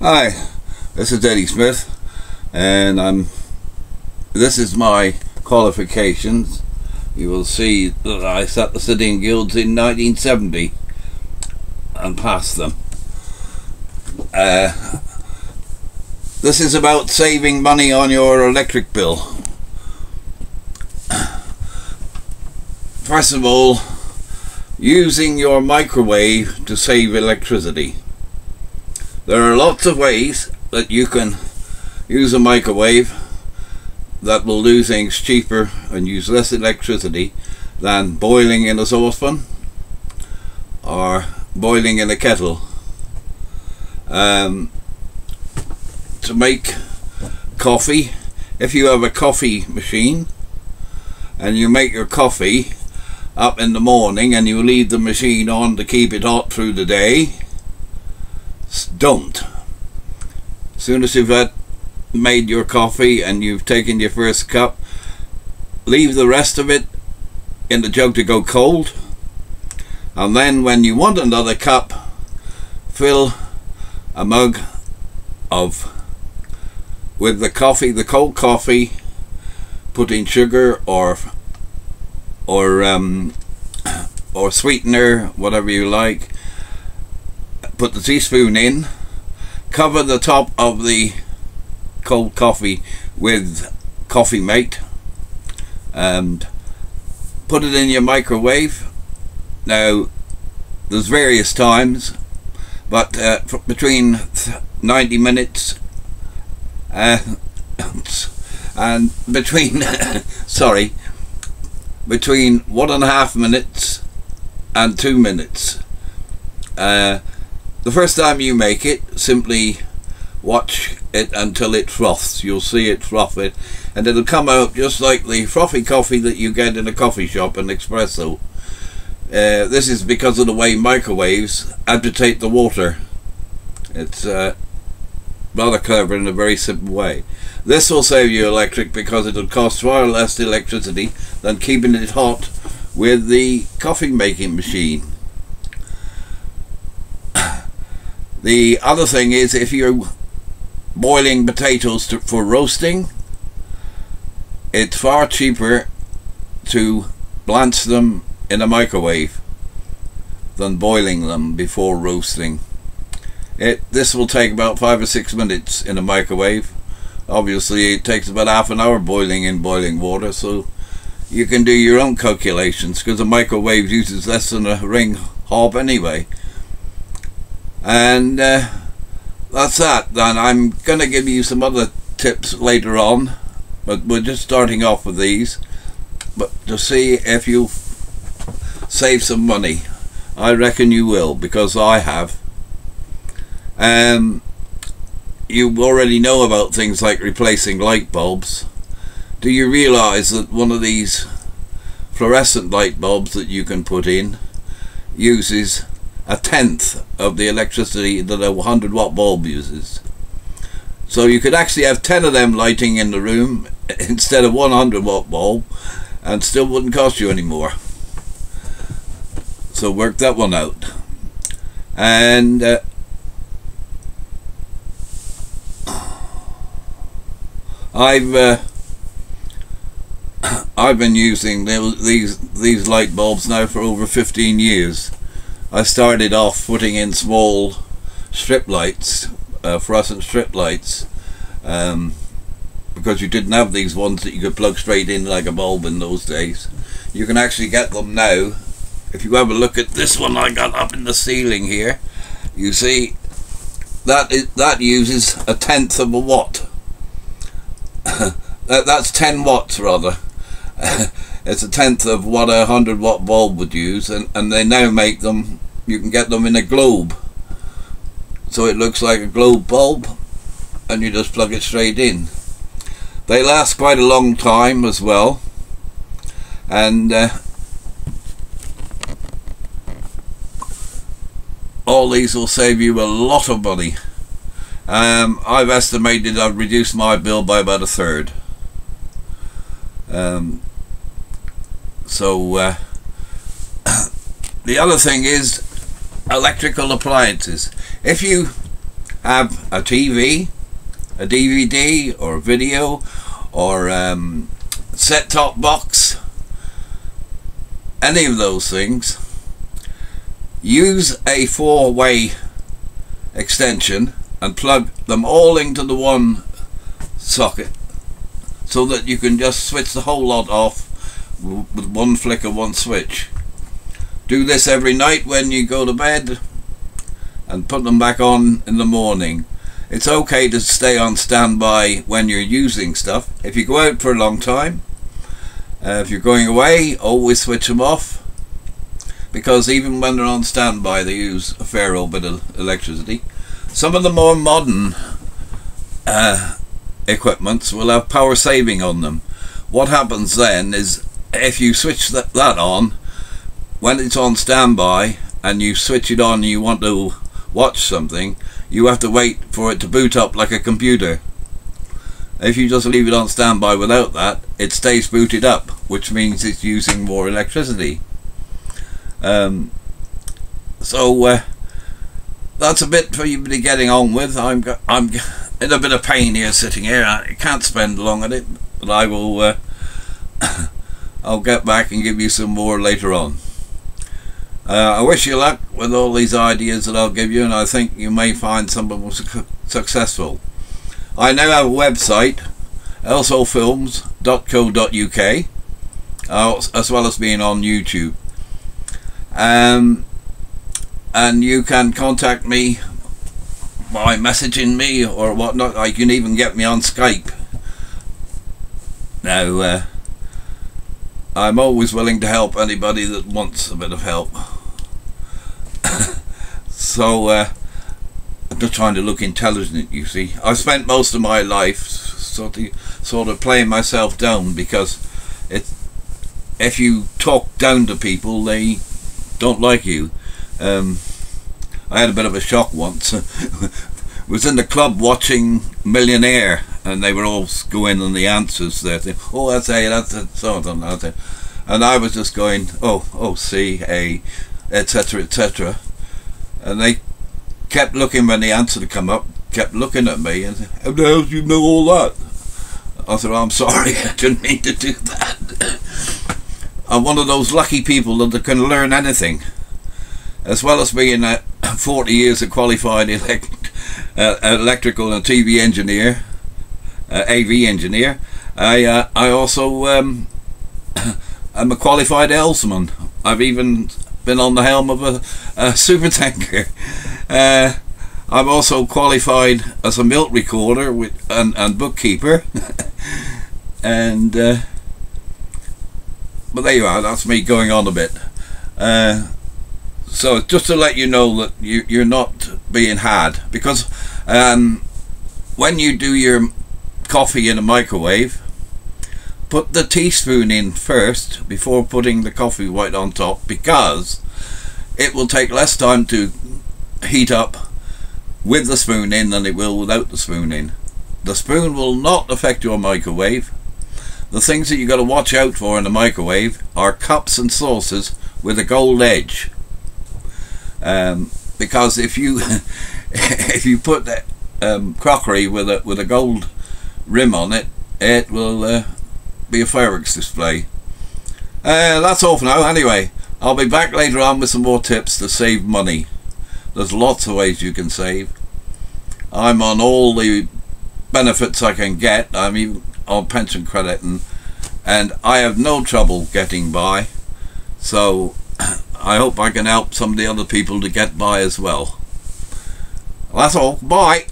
Hi, this is Eddie Smith, and this is my qualifications. You will see that I sat the Sitting Guilds in 1970 and passed them. This is about saving money on your electric bill. First of all, using your microwave to save electricity. There are lots of ways that you can use a microwave that will do things cheaper and use less electricity than boiling in a saucepan or boiling in a kettle. To make coffee, if you have a coffee machine and you make your coffee up in the morning and you leave the machine on to keep it hot through the day, don't. As soon as you've made your coffee and you've taken your first cup, leave the rest of it in the jug to go cold, and then when you want another cup, fill a mug with the coffee, the cold coffee, put in sugar or sweetener, whatever you like. Put the teaspoon in, cover the top of the cold coffee with Coffee Mate, and put it in your microwave. Now, there's various times, but between 90 minutes and between between 1.5 minutes and 2 minutes. The first time you make it, simply watch it until it froths. You'll see it froth it, and it'll come out just like the frothy coffee that you get in a coffee shop, an espresso. This is because of the way microwaves agitate the water. It's rather clever in a very simple way. This will save you electric because it'll cost far less electricity than keeping it hot with the coffee making machine. The other thing is, if you're boiling potatoes for roasting, it's far cheaper to blanch them in a microwave than boiling them before roasting. This will take about 5 or 6 minutes in a microwave. Obviously it takes about half an hour boiling in boiling water, so you can do your own calculations, because a microwave uses less than a ring hob anyway. And that's that. Then I'm going to give you some other tips later on, but we're just starting off with these, but to see if you save some money. I reckon you will, because I have. You already know about things like replacing light bulbs. Do you realize that one of these fluorescent light bulbs that you can put in uses 1/10 of the electricity that a 100-watt bulb uses? So you could actually have 10 of them lighting in the room instead of 100-watt bulb, and still wouldn't cost you any more. So work that one out. And I've been using these light bulbs now for over 15 years. I started off putting in small strip lights, fluorescent strip lights, because you didn't have these ones that you could plug straight in like a bulb in those days. You can actually get them now. If you have a look at this one I got up in the ceiling here, you see that uses 1/10 of a watt. That's 10 watts rather. It's 1/10 of what a 100-watt bulb would use, and they now make them, you can get them in a globe, so it looks like a globe bulb, and you just plug it straight in. They last quite a long time as well, and all these will save you a lot of money. I've estimated I've reduced my bill by about 1/3. The other thing is electrical appliances. If you have a TV, a DVD or a video or set-top box, any of those things, use a 4-way extension and plug them all into the one socket so that you can just switch the whole lot off with one flick of one switch. Do this every night when you go to bed and put them back on in the morning. It's okay to stay on standby when you're using stuff. If you go out for a long time, if you're going away, always switch them off, because even when they're on standby they use a fair old bit of electricity. Some of the more modern equipments will have power saving on them. What happens then is, if you switch that on when it's on standby and you switch it on and you want to watch something, you have to wait for it to boot up like a computer. If you just leave it on standby without that, it stays booted up, which means it's using more electricity. So that's a bit for you to be getting on with. I'm in a bit of pain here, sitting here. I can't spend long on it, but I will. I'll get back and give you some more later on. I wish you luck with all these ideas that I'll give you, and I think you may find some of them successful. I now have a website, elsofilms.co.uk, as well as being on YouTube. And you can contact me by messaging me or whatnot. I can even get me on Skype. Now, I'm always willing to help anybody that wants a bit of help. So I'm just trying to look intelligent, you see. I've spent most of my life sort of playing myself down, because if you talk down to people, they don't like you. I had a bit of a shock once. Was in the club watching Millionaire, and they were all going on the answers there. Oh, that's A, that's it, something like that. And I was just going, oh, C, A, etc., etc. And they kept looking when the answer to come up, kept looking at me and said, how the hell do you know all that? I said, I'm sorry, I didn't mean to do that. I'm one of those lucky people that can learn anything. As well as being 40 years a qualified electrical and TV engineer, AV engineer, I also am a qualified helmsman. I've even been on the helm of a super tanker. I'm also qualified as a milk recorder and bookkeeper. And but there you are, that's me going on a bit. So just to let you know that you're not being had, because when you do your coffee in a microwave, put the teaspoon in first before putting the coffee right on top, because it will take less time to heat up with the spoon in than it will without the spoon in. The spoon will not affect your microwave. The things that you got to watch out for in the microwave are cups and saucers with a gold edge. Because if you if you put crockery with a gold rim on it, it will be a fireworks display. That's all for now. Anyway, I'll be back later on with some more tips to save money. There's lots of ways you can save. I'm on all the benefits I can get. I'm even on pension credit, and I have no trouble getting by. So I hope I can help some of the other people to get by as well. That's all. Bye.